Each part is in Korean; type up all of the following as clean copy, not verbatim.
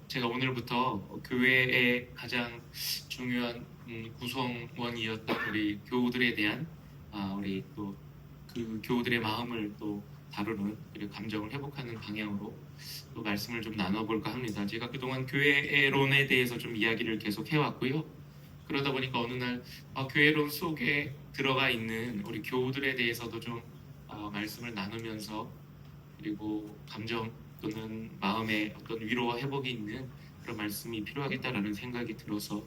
제가 오늘부터 교회의 가장 중요한 구성원이었던 우리 교우들에 대한 우리 또 그 교우들의 마음을 또 다루는 그리고 감정을 회복하는 방향으로 또 말씀을 좀 나눠볼까 합니다. 제가 그동안 교회론에 대해서 좀 이야기를 계속 해왔고요. 그러다 보니까 어느 날 교회론 속에 들어가 있는 우리 교우들에 대해서도 좀 말씀을 나누면서 그리고 감정 또는 마음의 어떤 위로와 회복이 있는 그런 말씀이 필요하겠다라는 생각이 들어서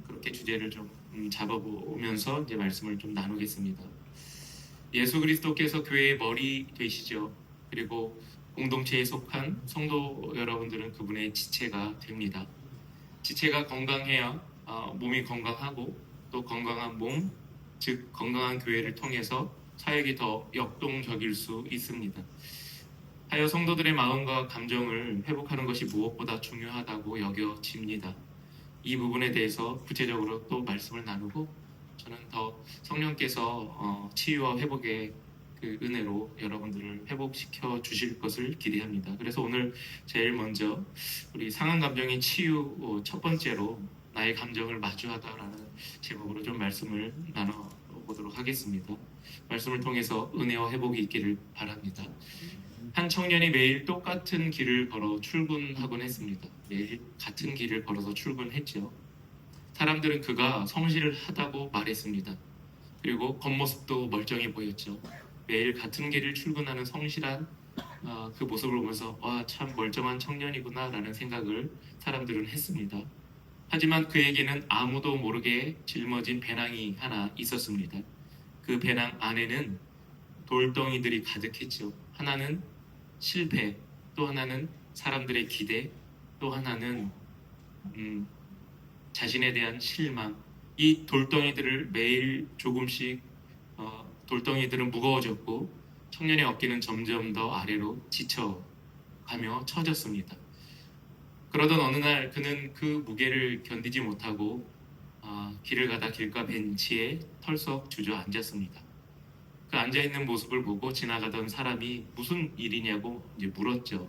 그렇게 주제를 좀 잡아보면서 이제 말씀을 좀 나누겠습니다. 예수 그리스도께서 교회의 머리 되시죠. 그리고 공동체에 속한 성도 여러분들은 그분의 지체가 됩니다. 지체가 건강해야 몸이 건강하고 또 건강한 몸, 즉 건강한 교회를 통해서 사역이 더 역동적일 수 있습니다. 하여 성도들의 마음과 감정을 회복하는 것이 무엇보다 중요하다고 여겨집니다. 이 부분에 대해서 구체적으로 또 말씀을 나누고 저는 더 성령께서 치유와 회복의 그 은혜로 여러분들을 회복시켜 주실 것을 기대합니다. 그래서 오늘 제일 먼저 우리 상한 감정의 치유 첫 번째로 나의 감정을 마주하다라는 제목으로 좀 말씀을 나눠보도록 하겠습니다. 말씀을 통해서 은혜와 회복이 있기를 바랍니다. 한 청년이 매일 똑같은 길을 걸어 출근하곤 했습니다. 매일 같은 길을 걸어서 출근했죠. 사람들은 그가 성실하다고 말했습니다. 그리고 겉모습도 멀쩡해 보였죠. 매일 같은 길을 출근하는 성실한 그 모습을 보면서 참 멀쩡한 청년이구나 라는 생각을 사람들은 했습니다. 하지만 그에게는 아무도 모르게 짊어진 배낭이 하나 있었습니다. 그 배낭 안에는 돌덩이들이 가득했죠. 하나는 실패, 또 하나는 사람들의 기대, 또 하나는 자신에 대한 실망. 이 돌덩이들을 매일 조금씩 돌덩이들은 무거워졌고 청년의 어깨는 점점 더 아래로 지쳐가며 처졌습니다. 그러던 어느 날 그는 그 무게를 견디지 못하고 길을 가다 길가 벤치에 털썩 주저앉았습니다. 그 앉아있는 모습을 보고 지나가던 사람이 무슨 일이냐고 이제 물었죠.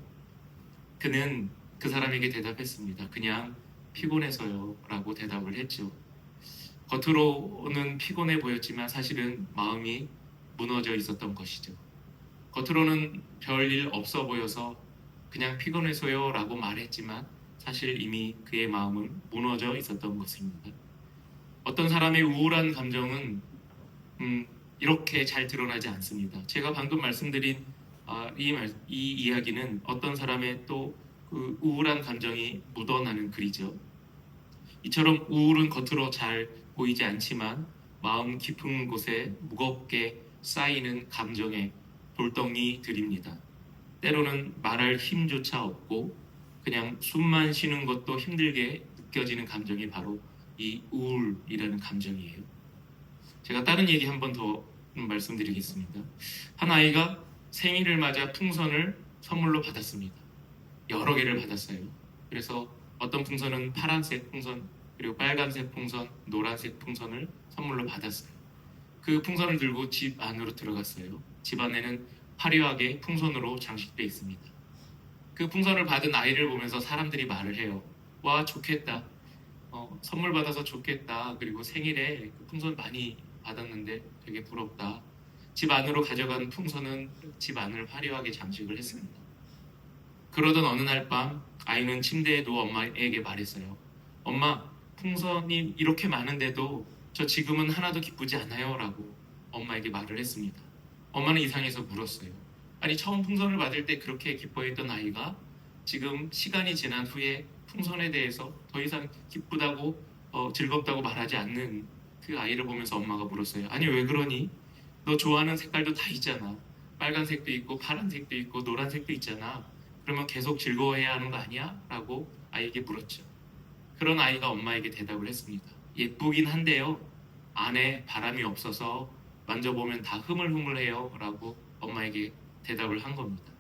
그는 그 사람에게 대답했습니다. 그냥 피곤해서요 라고 대답을 했죠. 겉으로는 피곤해 보였지만 사실은 마음이 무너져 있었던 것이죠. 겉으로는 별일 없어 보여서 그냥 피곤해서요 라고 말했지만 사실 이미 그의 마음은 무너져 있었던 것입니다. 어떤 사람의 우울한 감정은 이렇게 잘 드러나지 않습니다. 제가 방금 말씀드린 이 이야기는 어떤 사람의 또 그 우울한 감정이 묻어나는 글이죠. 이처럼 우울은 겉으로 잘 보이지 않지만 마음 깊은 곳에 무겁게 쌓이는 감정의 돌덩이들입니다. 때로는 말할 힘조차 없고 그냥 숨만 쉬는 것도 힘들게 느껴지는 감정이 바로 이 우울이라는 감정이에요. 제가 다른 얘기 한 번 더 말씀드리겠습니다. 한 아이가 생일을 맞아 풍선을 선물로 받았습니다. 여러 개를 받았어요. 그래서 어떤 풍선은 파란색 풍선, 그리고 빨간색 풍선, 노란색 풍선을 선물로 받았어요. 그 풍선을 들고 집 안으로 들어갔어요. 집 안에는 화려하게 풍선으로 장식되어 있습니다. 그 풍선을 받은 아이를 보면서 사람들이 말을 해요. 와, 좋겠다. 선물 받아서 좋겠다. 그리고 생일에 그 풍선 많이 받았는데 되게 부럽다. 집 안으로 가져간 풍선은 집 안을 화려하게 장식을 했습니다. 그러던 어느 날 밤 아이는 침대에 누워 엄마에게 말했어요. 엄마, 풍선이 이렇게 많은데도 저 지금은 하나도 기쁘지 않아요 라고 엄마에게 말을 했습니다. 엄마는 이상해서 물었어요. 아니, 처음 풍선을 받을 때 그렇게 기뻐했던 아이가 지금 시간이 지난 후에 풍선에 대해서 더 이상 기쁘다고 즐겁다고 말하지 않는 그 아이를 보면서 엄마가 물었어요. 아니, 왜 그러니? 너 좋아하는 색깔도 다 있잖아. 빨간색도 있고 파란색도 있고 노란색도 있잖아. 그러면 계속 즐거워해야 하는 거 아니야? 라고 아이에게 물었죠. 그런 아이가 엄마에게 대답을 했습니다. 예쁘긴 한데요. 안에 바람이 없어서 만져보면 다 흐물흐물해요. 라고 엄마에게 대답을 한 겁니다.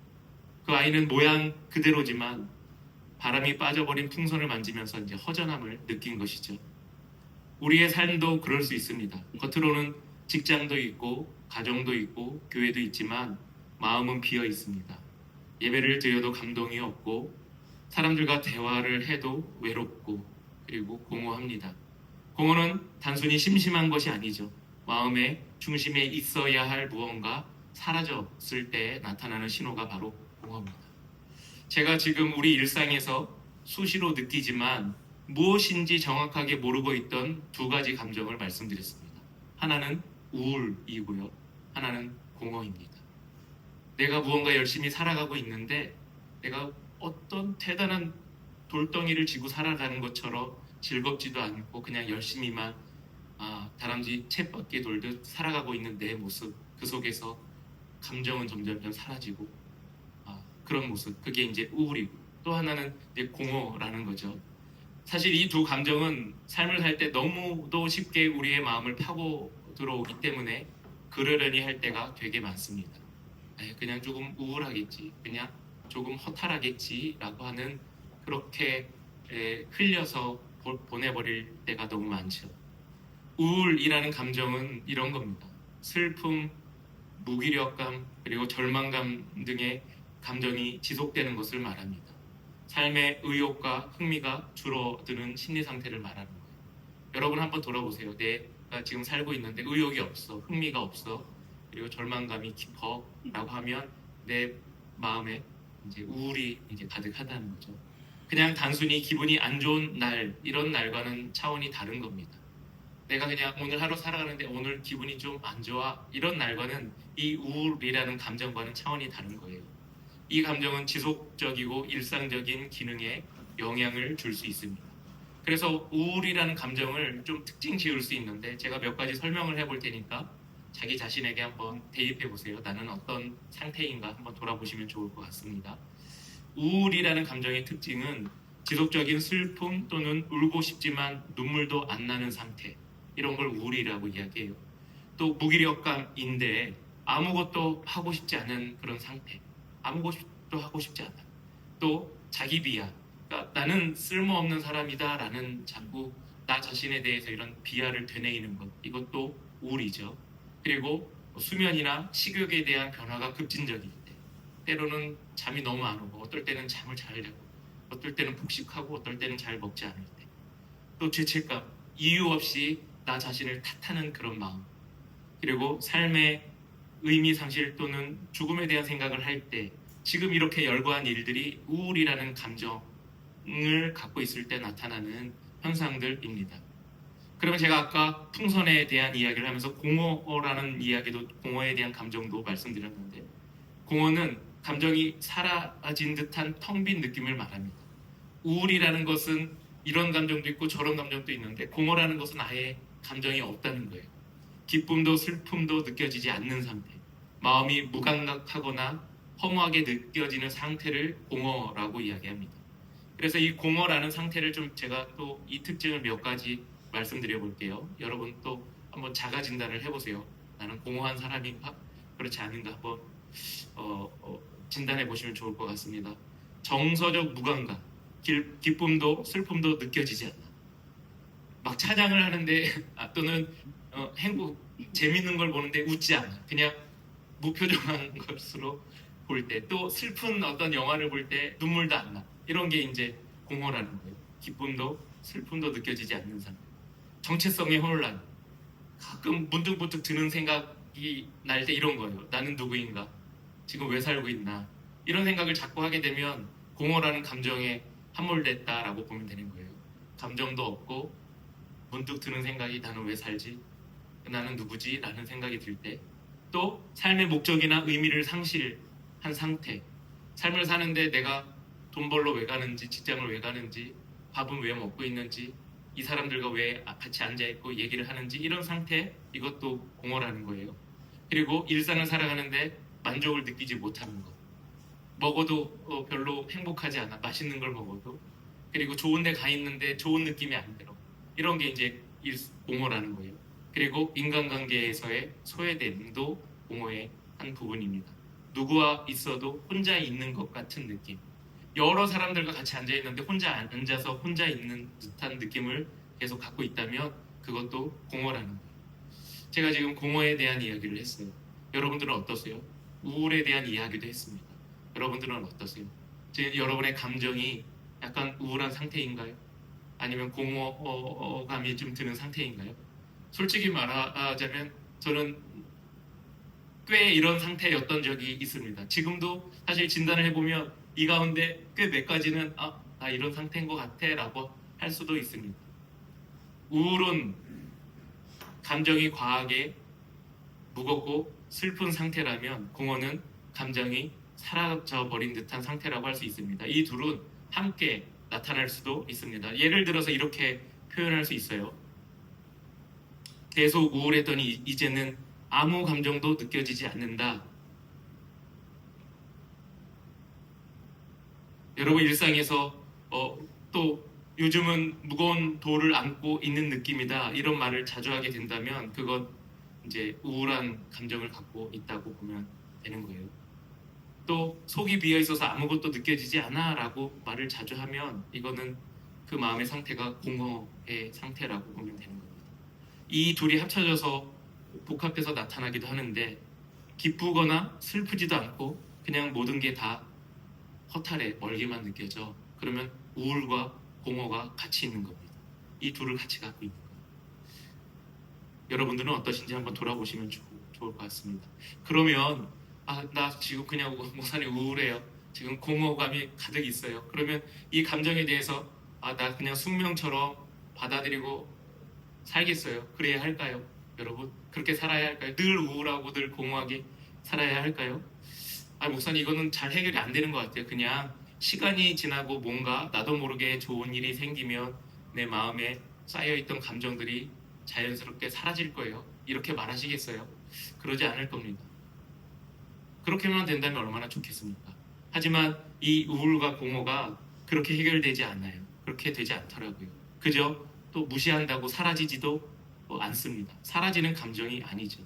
그 아이는 모양 그대로지만 바람이 빠져버린 풍선을 만지면서 이제 허전함을 느낀 것이죠. 우리의 삶도 그럴 수 있습니다. 겉으로는 직장도 있고 가정도 있고 교회도 있지만 마음은 비어 있습니다. 예배를 드려도 감동이 없고 사람들과 대화를 해도 외롭고 그리고 공허합니다. 공허는 단순히 심심한 것이 아니죠. 마음의 중심에 있어야 할 무언가 사라졌을 때 나타나는 신호가 바로 공허입니다. 제가 지금 우리 일상에서 수시로 느끼지만 무엇인지 정확하게 모르고 있던 두 가지 감정을 말씀드렸습니다. 하나는 우울이고요. 하나는 공허입니다. 내가 무언가 열심히 살아가고 있는데 내가 어떤 대단한 돌덩이를 지고 살아가는 것처럼 즐겁지도 않고 그냥 열심히만 다람쥐 쳇바퀴 돌듯 살아가고 있는 내 모습, 그 속에서 감정은 점점 사라지고 그런 모습, 그게 이제 우울이고, 또 하나는 이제 공허라는 거죠. 사실 이 두 감정은 삶을 살 때 너무도 쉽게 우리의 마음을 파고 들어오기 때문에 그러려니 할 때가 되게 많습니다. 그냥 조금 우울하겠지, 그냥 조금 허탈하겠지라고 하는, 그렇게 흘려서 보내버릴 때가 너무 많죠. 우울이라는 감정은 이런 겁니다. 슬픔, 무기력감, 그리고 절망감 등의 감정이 지속되는 것을 말합니다. 삶의 의욕과 흥미가 줄어드는 심리 상태를 말하는 거예요. 여러분 한번 돌아보세요. 내가 지금 살고 있는데 의욕이 없어, 흥미가 없어, 그리고 절망감이 깊어라고 하면 내 마음에 이제 우울이 이제 가득하다는 거죠. 그냥 단순히 기분이 안 좋은 날, 이런 날과는 차원이 다른 겁니다. 내가 그냥 오늘 하루 살아가는데 오늘 기분이 좀 안 좋아, 이런 날과는 이 우울이라는 감정과는 차원이 다른 거예요. 이 감정은 지속적이고 일상적인 기능에 영향을 줄 수 있습니다. 그래서 우울이라는 감정을 좀 특징 지을 수 있는데 제가 몇 가지 설명을 해볼 테니까 자기 자신에게 한번 대입해 보세요. 나는 어떤 상태인가 한번 돌아보시면 좋을 것 같습니다. 우울이라는 감정의 특징은 지속적인 슬픔 또는 울고 싶지만 눈물도 안 나는 상태, 이런 걸 우울이라고 이야기해요. 또 무기력감인데 아무것도 하고 싶지 않은 그런 상태, 아무것도 하고 싶지 않아. 또 자기 비하, 그러니까 나는 쓸모없는 사람이다 라는 자꾸 나 자신에 대해서 이런 비하를 되뇌이는 것, 이것도 우울이죠. 그리고 수면이나 식욕에 대한 변화가 급진적일 때, 때로는 잠이 너무 안 오고 어떨 때는 잠을 잘 자고 어떨 때는 폭식하고 어떨 때는 잘 먹지 않을 때, 또 죄책감, 이유 없이 나 자신을 탓하는 그런 마음, 그리고 삶의 의미 상실 또는 죽음에 대한 생각을 할 때 지금 이렇게 열거한 일들이 우울이라는 감정을 갖고 있을 때 나타나는 현상들입니다. 그러면 제가 아까 풍선에 대한 이야기를 하면서 공허라는 이야기도, 공허에 대한 감정도 말씀드렸는데, 공허는 감정이 사라진 듯한 텅 빈 느낌을 말합니다. 우울이라는 것은 이런 감정도 있고 저런 감정도 있는데, 공허라는 것은 아예 감정이 없다는 거예요. 기쁨도 슬픔도 느껴지지 않는 상태, 마음이 무감각하거나 허무하게 느껴지는 상태를 공허라고 이야기합니다. 그래서 이 공허라는 상태를 좀 제가 또 이 특징을 몇 가지 말씀드려 볼게요. 여러분 또 한번 자가 진단을 해보세요. 나는 공허한 사람인가? 그렇지 않은가? 한번 진단해 보시면 좋을 것 같습니다. 정서적 무감각, 기쁨도 슬픔도 느껴지지 않아. 막 차장을 하는데 또는 행복, 재밌는 걸 보는데 웃지 않아. 그냥 무표정한 것으로 볼 때, 또 슬픈 어떤 영화를 볼 때 눈물도 안 나. 이런 게 이제 공허라는 거예요. 기쁨도 슬픔도 느껴지지 않는 상태. 정체성의 혼란, 가끔 문득문득 드는 생각이 날 때 이런 거예요. 나는 누구인가? 지금 왜 살고 있나? 이런 생각을 자꾸 하게 되면 공허라는 감정에 함몰됐다라고 보면 되는 거예요. 감정도 없고 문득 드는 생각이 나는 왜 살지? 나는 누구지? 라는 생각이 들 때, 또 삶의 목적이나 의미를 상실한 상태, 삶을 사는데 내가 돈 벌러 왜 가는지, 직장을 왜 가는지, 밥은 왜 먹고 있는지, 이 사람들과 왜 같이 앉아있고 얘기를 하는지, 이런 상태, 이것도 공허라는 거예요. 그리고 일상을 살아가는데 만족을 느끼지 못하는 것, 먹어도 별로 행복하지 않아, 맛있는 걸 먹어도. 그리고 좋은 데 가 있는데 좋은 느낌이 안 들어. 이런 게 이제 공허라는 거예요. 그리고 인간관계에서의 소외됨도 공허의 한 부분입니다. 누구와 있어도 혼자 있는 것 같은 느낌, 여러 사람들과 같이 앉아있는데 혼자 앉아서 혼자 있는 듯한 느낌을 계속 갖고 있다면 그것도 공허라는 거예요. 제가 지금 공허에 대한 이야기를 했어요. 여러분들은 어떠세요? 우울에 대한 이야기도 했습니다. 여러분들은 어떠세요? 지금 여러분의 감정이 약간 우울한 상태인가요? 아니면 공허감이 좀 드는 상태인가요? 솔직히 말하자면 저는 꽤 이런 상태였던 적이 있습니다. 지금도 사실 진단을 해보면 이 가운데 꽤 몇 가지는 나 이런 상태인 것 같아 라고 할 수도 있습니다. 우울은 감정이 과하게 무겁고 슬픈 상태라면 공허는 감정이 사라져버린 듯한 상태라고 할 수 있습니다. 이 둘은 함께 나타날 수도 있습니다. 예를 들어서 이렇게 표현할 수 있어요. 계속 우울했더니 이제는 아무 감정도 느껴지지 않는다. 여러분 일상에서 또 요즘은 무거운 돌을 안고 있는 느낌이다 이런 말을 자주 하게 된다면 그건 이제 우울한 감정을 갖고 있다고 보면 되는 거예요. 또 속이 비어 있어서 아무것도 느껴지지 않아 라고 말을 자주 하면 이거는 그 마음의 상태가 공허의 상태라고 보면 되는 겁니다. 이 둘이 합쳐져서 복합돼서 나타나기도 하는데 기쁘거나 슬프지도 않고 그냥 모든 게 다 허탈해 멀게만 느껴져. 그러면 우울과 공허가 같이 있는 겁니다. 이 둘을 같이 갖고 있는 거예요. 여러분들은 어떠신지 한번 돌아보시면 좋을 것 같습니다. 그러면 나 지금 그냥 목사님 우울해요. 지금 공허감이 가득 있어요. 그러면 이 감정에 대해서 나 그냥 숙명처럼 받아들이고 살겠어요. 그래야 할까요? 여러분 그렇게 살아야 할까요? 늘 우울하고 늘 공허하게 살아야 할까요? 목사님 이거는 잘 해결이 안 되는 것 같아요. 그냥 시간이 지나고 뭔가 나도 모르게 좋은 일이 생기면 내 마음에 쌓여있던 감정들이 자연스럽게 사라질 거예요. 이렇게 말하시겠어요? 그러지 않을 겁니다. 그렇게만 된다면 얼마나 좋겠습니까? 하지만 이 우울과 공허가 그렇게 해결되지 않아요. 그렇게 되지 않더라고요. 그저 또 무시한다고 사라지지도 않습니다. 사라지는 감정이 아니죠.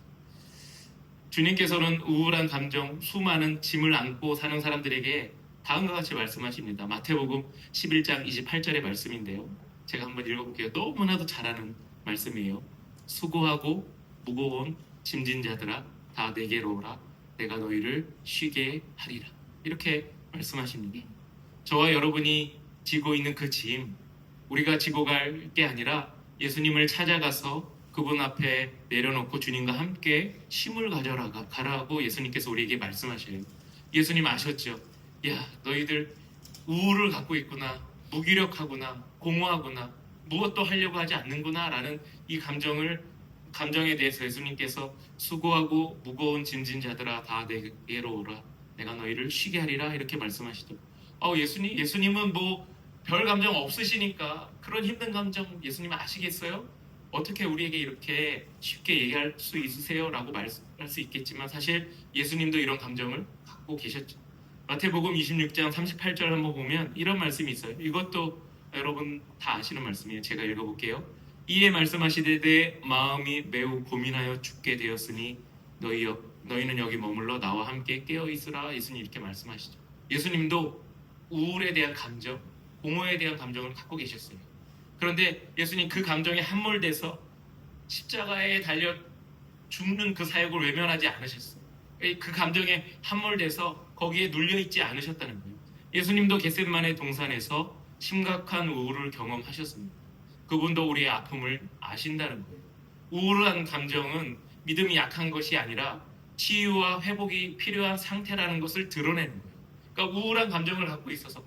주님께서는 우울한 감정, 수많은 짐을 안고 사는 사람들에게 다음과 같이 말씀하십니다. 마태복음 11장 28절의 말씀인데요. 제가 한번 읽어볼게요. 너무나도 잘 아는 말씀이에요. 수고하고 무거운 짐진 자들아 다 내게로 오라. 내가 너희를 쉬게 하리라. 이렇게 말씀하십니다. 저와 여러분이 지고 있는 그 짐, 우리가 지고 갈 게 아니라 예수님을 찾아가서 그분 앞에 내려놓고 주님과 함께 쉼을 가라고 예수님께서 우리에게 말씀하셔요. 예수님 아셨죠? 야, 너희들 우울을 갖고 있구나, 무기력하구나, 공허하구나, 무엇도 하려고 하지 않는구나 라는 이 감정에 대해서 예수님께서 수고하고 무거운 짐진 자들아 다 내게로 오라. 내가 너희를 쉬게 하리라 이렇게 말씀하시죠. 예수님은 뭐 별 감정 없으시니까 그런 힘든 감정 예수님 아시겠어요? 어떻게 우리에게 이렇게 쉽게 얘기할 수 있으세요? 라고 말할 수 있겠지만 사실 예수님도 이런 감정을 갖고 계셨죠. 마태복음 26장 38절 한번 보면 이런 말씀이 있어요. 이것도 여러분 다 아시는 말씀이에요. 제가 읽어볼게요. 이에 말씀하시되 내 마음이 매우 고민하여 죽게 되었으니 너희는 여기 머물러 나와 함께 깨어있으라. 예수님 이렇게 말씀하시죠. 예수님도 우울에 대한 감정, 공허에 대한 감정을 갖고 계셨어요. 그런데 예수님 그 감정에 함몰돼서 십자가에 달려 죽는 그 사역을 외면하지 않으셨어요. 그 감정에 함몰돼서 거기에 눌려있지 않으셨다는 거예요. 예수님도 겟세마네 동산에서 심각한 우울을 경험하셨습니다. 그분도 우리의 아픔을 아신다는 거예요. 우울한 감정은 믿음이 약한 것이 아니라 치유와 회복이 필요한 상태라는 것을 드러내는 거예요. 그러니까 우울한 감정을 갖고 있어서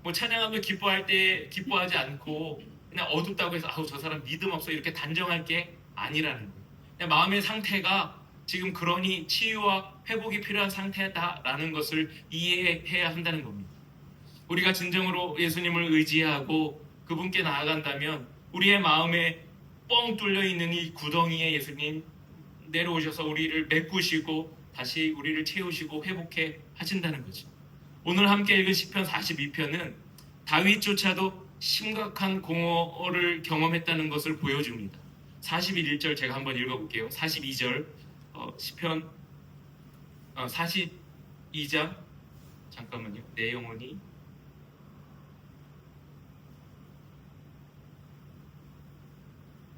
뭐 찬양하며 기뻐할 때 기뻐하지 않고 그냥 어둡다고 해서 저 사람 믿음 없어 이렇게 단정할 게 아니라는 거예요. 그냥 마음의 상태가 지금 그러니 치유와 회복이 필요한 상태다라는 것을 이해해야 한다는 겁니다. 우리가 진정으로 예수님을 의지하고 그분께 나아간다면 우리의 마음에 뻥 뚫려 있는 이 구덩이에 예수님 내려오셔서 우리를 메꾸시고 다시 우리를 채우시고 회복해 하신다는 거죠. 오늘 함께 읽은 시편 42편은 다윗조차도 심각한 공허를 경험했다는 것을 보여줍니다. 41절 제가 한번 읽어볼게요. 42절 시편 42장 잠깐만요. 내 영혼이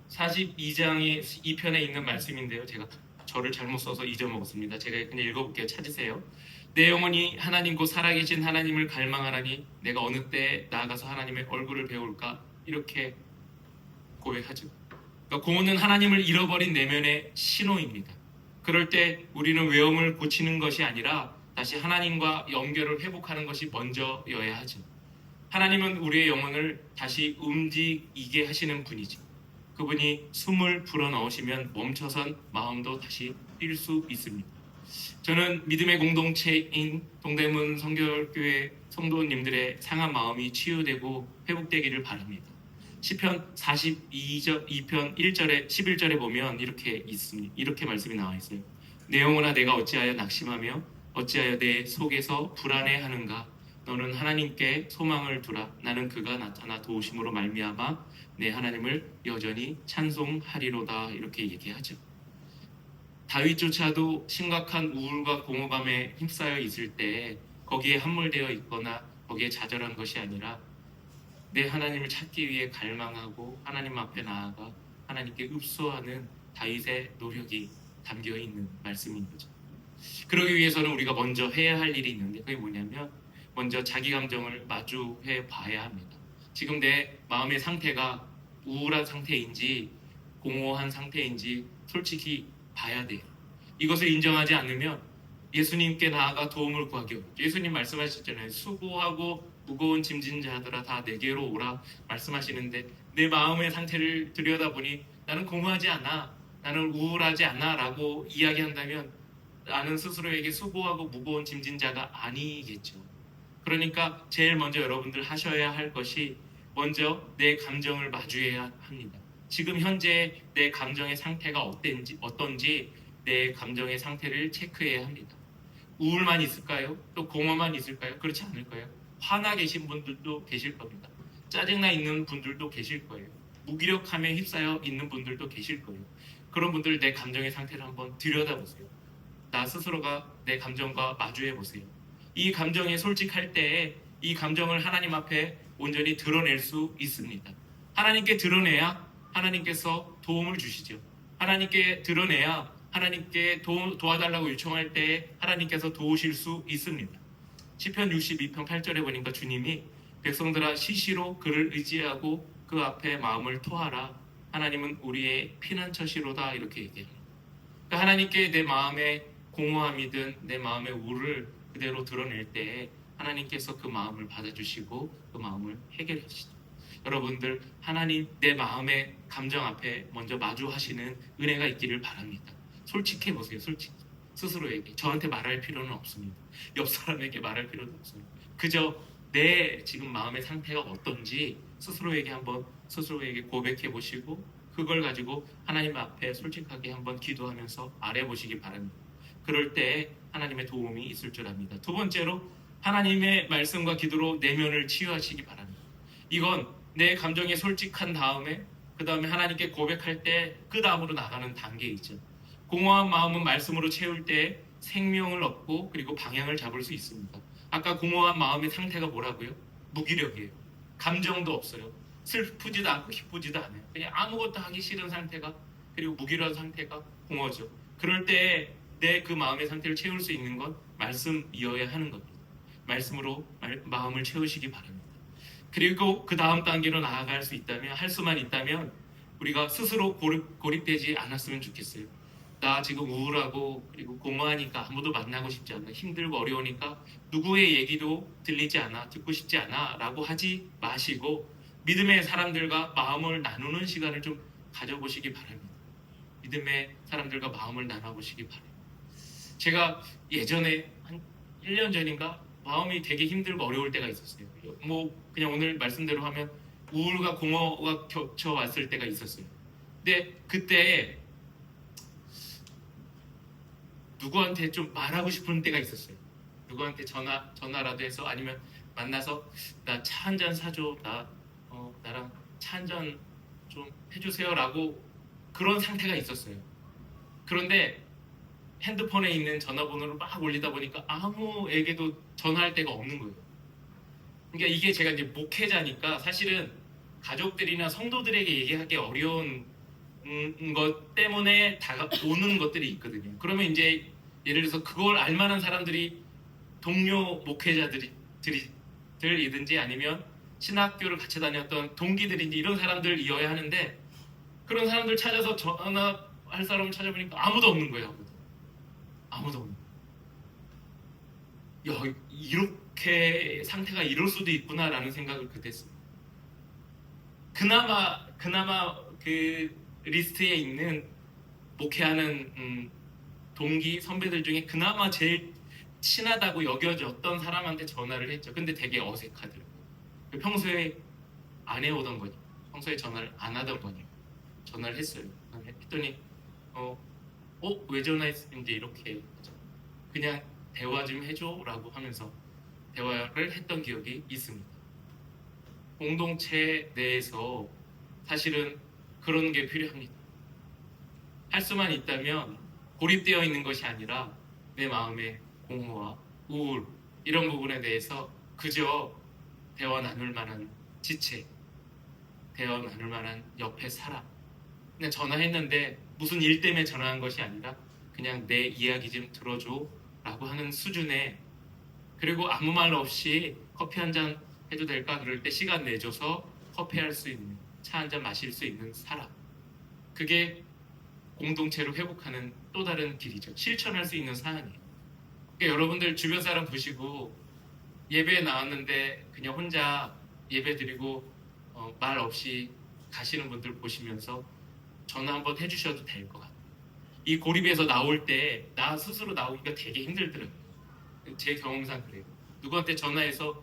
42장의 2편에 있는 말씀인데요. 제가 저를 잘못 써서 잊어먹었습니다. 제가 그냥 읽어볼게요. 찾으세요. 내 영혼이 하나님 곧 살아계신 하나님을 갈망하라니 내가 어느 때 나아가서 하나님의 얼굴을 배울까? 이렇게 고백하죠. 그러니까 공허는 하나님을 잃어버린 내면의 신호입니다. 그럴 때 우리는 외형을 고치는 것이 아니라 다시 하나님과 연결을 회복하는 것이 먼저여야 하죠. 하나님은 우리의 영혼을 다시 움직이게 하시는 분이죠. 그분이 숨을 불어넣으시면 멈춰선 마음도 다시 뛸 수 있습니다. 저는 믿음의 공동체인 동대문 성결교회 성도님들의 상한 마음이 치유되고 회복되기를 바랍니다. 시편 42편 1절에 11절에 보면 이렇게 말씀이 나와 있어요. 내 영혼아 내가 어찌하여 낙심하며 어찌하여 내 속에서 불안해하는가? 너는 하나님께 소망을 두라. 나는 그가 나타나 도우심으로 말미암아 내 하나님을 여전히 찬송하리로다. 이렇게 얘기하죠. 다윗조차도 심각한 우울과 공허감에 휩싸여 있을 때 거기에 함몰되어 있거나 거기에 좌절한 것이 아니라 내 하나님을 찾기 위해 갈망하고 하나님 앞에 나아가 하나님께 읍소하는 다윗의 노력이 담겨 있는 말씀인 거죠. 그러기 위해서는 우리가 먼저 해야 할 일이 있는데 그게 뭐냐면 먼저 자기 감정을 마주해 봐야 합니다. 지금 내 마음의 상태가 우울한 상태인지 공허한 상태인지 솔직히 봐야 돼요. 이것을 인정하지 않으면 예수님께 나아가 도움을 구하기 어렵죠. 예수님 말씀하셨잖아요. 수고하고 무거운 짐진 자들아 다 내게로 오라 말씀하시는데 내 마음의 상태를 들여다보니 나는 공허하지 않아, 나는 우울하지 않아 라고 이야기한다면 나는 스스로에게 수고하고 무거운 짐진 자가 아니겠죠. 그러니까 제일 먼저 여러분들 하셔야 할 것이 먼저 내 감정을 마주해야 합니다. 지금 현재 내 감정의 상태가 어떤지 내 감정의 상태를 체크해야 합니다. 우울만 있을까요? 또 공허만 있을까요? 그렇지 않을 거예요. 화나 계신 분들도 계실 겁니다. 짜증나 있는 분들도 계실 거예요. 무기력함에 휩싸여 있는 분들도 계실 거예요. 그런 분들 내 감정의 상태를 한번 들여다보세요. 나 스스로가 내 감정과 마주해 보세요. 이 감정에 솔직할 때에 이 감정을 하나님 앞에 온전히 드러낼 수 있습니다. 하나님께 드러내야 하나님께서 도움을 주시죠. 하나님께 드러내야 하나님께 도와달라고 요청할 때 하나님께서 도우실 수 있습니다. 시편 62편 8절에 보니까 주님이 백성들아 시시로 그를 의지하고 그 앞에 마음을 토하라. 하나님은 우리의 피난처시로다. 이렇게 얘기합니다. 그러니까 하나님께 내 마음의 공허함이든 내 마음의 우를 그대로 드러낼 때 하나님께서 그 마음을 받아주시고 그 마음을 해결하시죠. 여러분들 하나님 내 마음의 감정 앞에 먼저 마주하시는 은혜가 있기를 바랍니다. 솔직해 보세요. 솔직히 스스로에게 저한테 말할 필요는 없습니다. 옆 사람에게 말할 필요는 없습니다. 그저 내 지금 마음의 상태가 어떤지 스스로에게 한번 스스로에게 고백해 보시고 그걸 가지고 하나님 앞에 솔직하게 한번 기도하면서 말해보시기 바랍니다. 그럴 때 하나님의 도움이 있을 줄 압니다. 두 번째로 하나님의 말씀과 기도로 내면을 치유하시기 바랍니다. 이건 내 감정에 솔직한 다음에 그 다음에 하나님께 고백할 때 그 다음으로 나가는 단계 있죠. 공허한 마음은 말씀으로 채울 때 생명을 얻고 그리고 방향을 잡을 수 있습니다. 아까 공허한 마음의 상태가 뭐라고요? 무기력이에요. 감정도 없어요. 슬프지도 않고 기쁘지도 않아요. 그냥 아무것도 하기 싫은 상태가 그리고 무기력한 상태가 공허죠. 그럴 때 내 그 마음의 상태를 채울 수 있는 건 말씀이어야 하는 겁니다. 말씀으로 마음을 채우시기 바랍니다. 그리고 그 다음 단계로 나아갈 수 있다면 할 수만 있다면 우리가 스스로 고립되지 않았으면 좋겠어요. 나 지금 우울하고 그리고 공허하니까 아무도 만나고 싶지 않아. 힘들고 어려우니까 누구의 얘기도 들리지 않아. 듣고 싶지 않아. 라고 하지 마시고 믿음의 사람들과 마음을 나누는 시간을 좀 가져보시기 바랍니다. 믿음의 사람들과 마음을 나눠보시기 바랍니다. 제가 예전에 한 1년 전인가 마음이 되게 힘들고 어려울 때가 있었어요. 뭐 그냥 오늘 말씀대로 하면 우울과 공허가 겹쳐왔을 때가 있었어요. 근데 그때 누구한테 좀 말하고 싶은 때가 있었어요. 누구한테 전화라도 해서 아니면 만나서 나 차 한 잔 사줘. 나랑 차 한 잔 좀 해주세요라고 그런 상태가 있었어요. 그런데 핸드폰에 있는 전화번호를 막 올리다 보니까 아무에게도 전화할 데가 없는 거예요. 그러니까 이게 제가 이제 목회자니까 사실은 가족들이나 성도들에게 얘기하기 어려운 것 때문에 오는 것들이 있거든요. 그러면 이제 예를 들어서 그걸 알만한 사람들이 동료 목회자들이든지 아니면 신학교를 같이 다녔던 동기들인지 이런 사람들이어야 하는데 그런 사람들 찾아서 전화할 사람을 찾아보니까 아무도 없는 거예요. 아무도 없는 거예요. 야, 이렇게 상태가 이럴 수도 있구나라는 생각을 그때 했습니다. 그나마 그 리스트에 있는 목회하는 동기 선배들 중에 그나마 제일 친하다고 여겨졌던 사람한테 전화를 했죠. 근데 되게 어색하더라고요. 평소에 안 해오던 거니, 평소에 전화를 안 하던 거니 전화를 했어요. 했더니 왜 전화했는지 이렇게 그냥 대화 좀 해줘라고 하면서 대화를 했던 기억이 있습니다. 공동체 내에서 사실은 그런 게 필요합니다. 할 수만 있다면 고립되어 있는 것이 아니라 내 마음의 공허와 우울 이런 부분에 대해서 그저 대화 나눌 만한 지체, 대화 나눌 만한 옆에 사람. 그냥 전화했는데 무슨 일 때문에 전화한 것이 아니라 그냥 내 이야기 좀 들어줘 라고 하는 수준의, 그리고 아무 말 없이 커피 한 잔 해도 될까 그럴 때 시간 내줘서 커피 할 수 있는, 차 한 잔 마실 수 있는 사람. 그게 공동체로 회복하는 또 다른 길이죠. 실천할 수 있는 사안이에요. 그러니까 여러분들 주변 사람 보시고 예배에 나왔는데 그냥 혼자 예배 드리고 말 없이 가시는 분들 보시면서 전화 한번 해주셔도 될 것 같아요. 이 고립에서 나올 때 나 스스로 나오기가 되게 힘들더라고요. 제 경험상 그래요. 누구한테 전화해서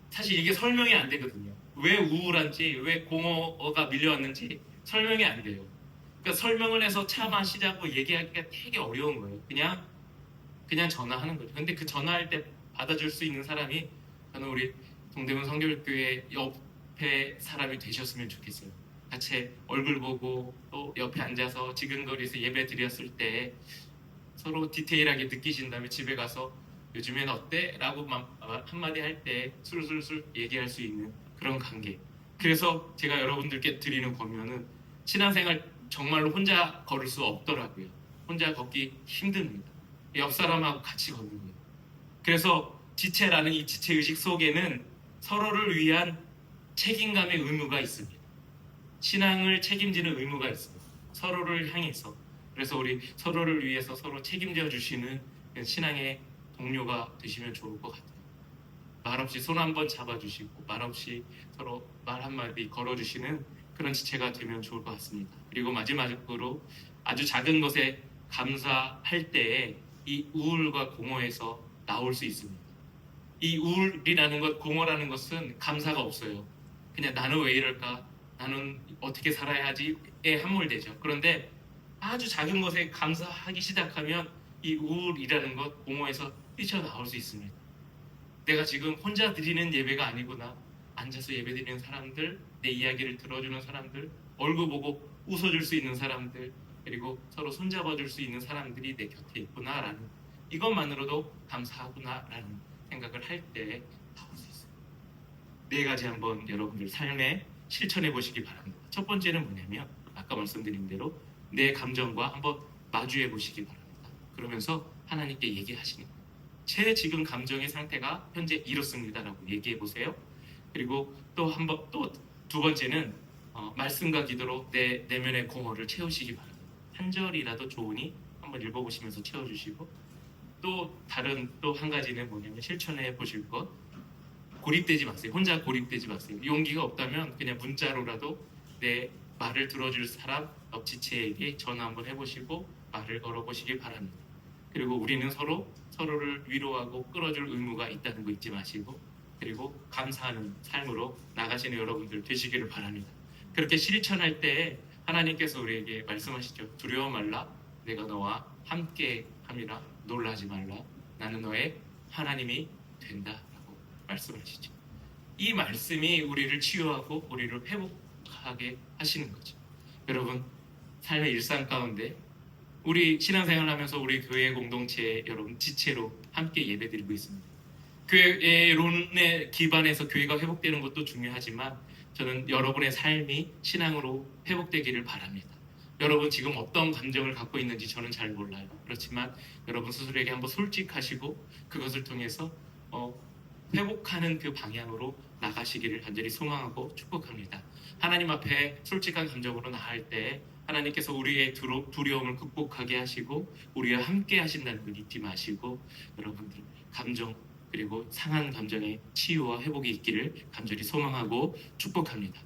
사실 이게 설명이 안 되거든요. 왜 우울한지, 왜 공허가 밀려왔는지 설명이 안 돼요. 그러니까 설명을 해서 차 마시자고 얘기하기가 되게 어려운 거예요. 그냥 전화하는 거죠. 근데 그 전화할 때 받아줄 수 있는 사람이 저는 우리 동대문 성결교회 옆에 사람이 되셨으면 좋겠어요. 같이 얼굴 보고 또 옆에 앉아서 지근거리에서 예배 드렸을 때 서로 디테일하게 느끼신 다음에 집에 가서 요즘엔 어때? 라고 한마디 할 때 술술술 얘기할 수 있는 그런 관계. 그래서 제가 여러분들께 드리는 권면은 신앙생활 정말로 혼자 걸을 수 없더라고요. 혼자 걷기 힘듭니다. 옆 사람하고 같이 걷는 거예요. 그래서 지체라는 이 지체의식 속에는 서로를 위한 책임감의 의무가 있습니다. 신앙을 책임지는 의무가 있습니다. 서로를 향해서. 그래서 우리 서로를 위해서 서로 책임져 주시는 신앙의 동료가 되시면 좋을 것 같아요. 말없이 손 한번 잡아주시고 말없이 서로 말 한마디 걸어주시는 그런 지체가 되면 좋을 것 같습니다. 그리고 마지막으로 아주 작은 것에 감사할 때에 이 우울과 공허에서 나올 수 있습니다. 이 우울이라는 것, 공허라는 것은 감사가 없어요. 그냥 나는 왜 이럴까? 나는 어떻게 살아야 하지에 함몰되죠. 그런데 아주 작은 것에 감사하기 시작하면 이 우울이라는 것, 공허에서 뛰쳐나올 수 있습니다. 내가 지금 혼자 드리는 예배가 아니구나. 앉아서 예배 드리는 사람들, 내 이야기를 들어주는 사람들, 얼굴 보고 웃어줄 수 있는 사람들, 그리고 서로 손잡아줄 수 있는 사람들이 내 곁에 있구나라는, 이것만으로도 감사하구나라는 생각을 할 때 나올 수 있어요. 네 가지 한번 여러분들 삶에 실천해 보시기 바랍니다. 첫 번째는 뭐냐면 아까 말씀드린 대로 내 감정과 한번 마주해 보시기 바랍니다. 그러면서 하나님께 얘기하시는 거예요. 제 지금 감정의 상태가 현재 이렇습니다라고 얘기해 보세요. 그리고 또 두 번째는 말씀과 기도로 내 내면의 공허를 채우시기 바랍니다. 한 절이라도 좋으니 한번 읽어보시면서 채워주시고, 또 한 가지는 뭐냐면 실천해 보실 것, 고립되지 마세요. 혼자 고립되지 마세요. 용기가 없다면 그냥 문자로라도 내 말을 들어줄 사람 옆 지체에게 전화 한번 해보시고 말을 걸어보시기 바랍니다. 그리고 우리는 서로를 위로하고 끌어줄 의무가 있다는 거 잊지 마시고, 그리고 감사하는 삶으로 나가시는 여러분들 되시기를 바랍니다. 그렇게 실천할 때 하나님께서 우리에게 말씀하시죠. 두려워 말라, 내가 너와 함께 함이라. 놀라지 말라, 나는 너의 하나님이 된다라고 말씀하시죠. 이 말씀이 우리를 치유하고 우리를 회복하게 하시는 거죠. 여러분, 삶의 일상 가운데 우리 신앙생활하면서 우리 교회 공동체 여러분 지체로 함께 예배드리고 있습니다. 교회론에 기반해서 교회가 회복되는 것도 중요하지만 저는 여러분의 삶이 신앙으로 회복되기를 바랍니다. 여러분 지금 어떤 감정을 갖고 있는지 저는 잘 몰라요. 그렇지만 여러분 스스로에게 한번 솔직하시고 그것을 통해서 회복하는 그 방향으로 나가시기를 간절히 소망하고 축복합니다. 하나님 앞에 솔직한 감정으로 나갈 때 하나님께서 우리의 두려움을 극복하게 하시고 우리와 함께 하신다는 걸 잊지 마시고 여러분들 감정 그리고 상한 감정의 치유와 회복이 있기를 간절히 소망하고 축복합니다.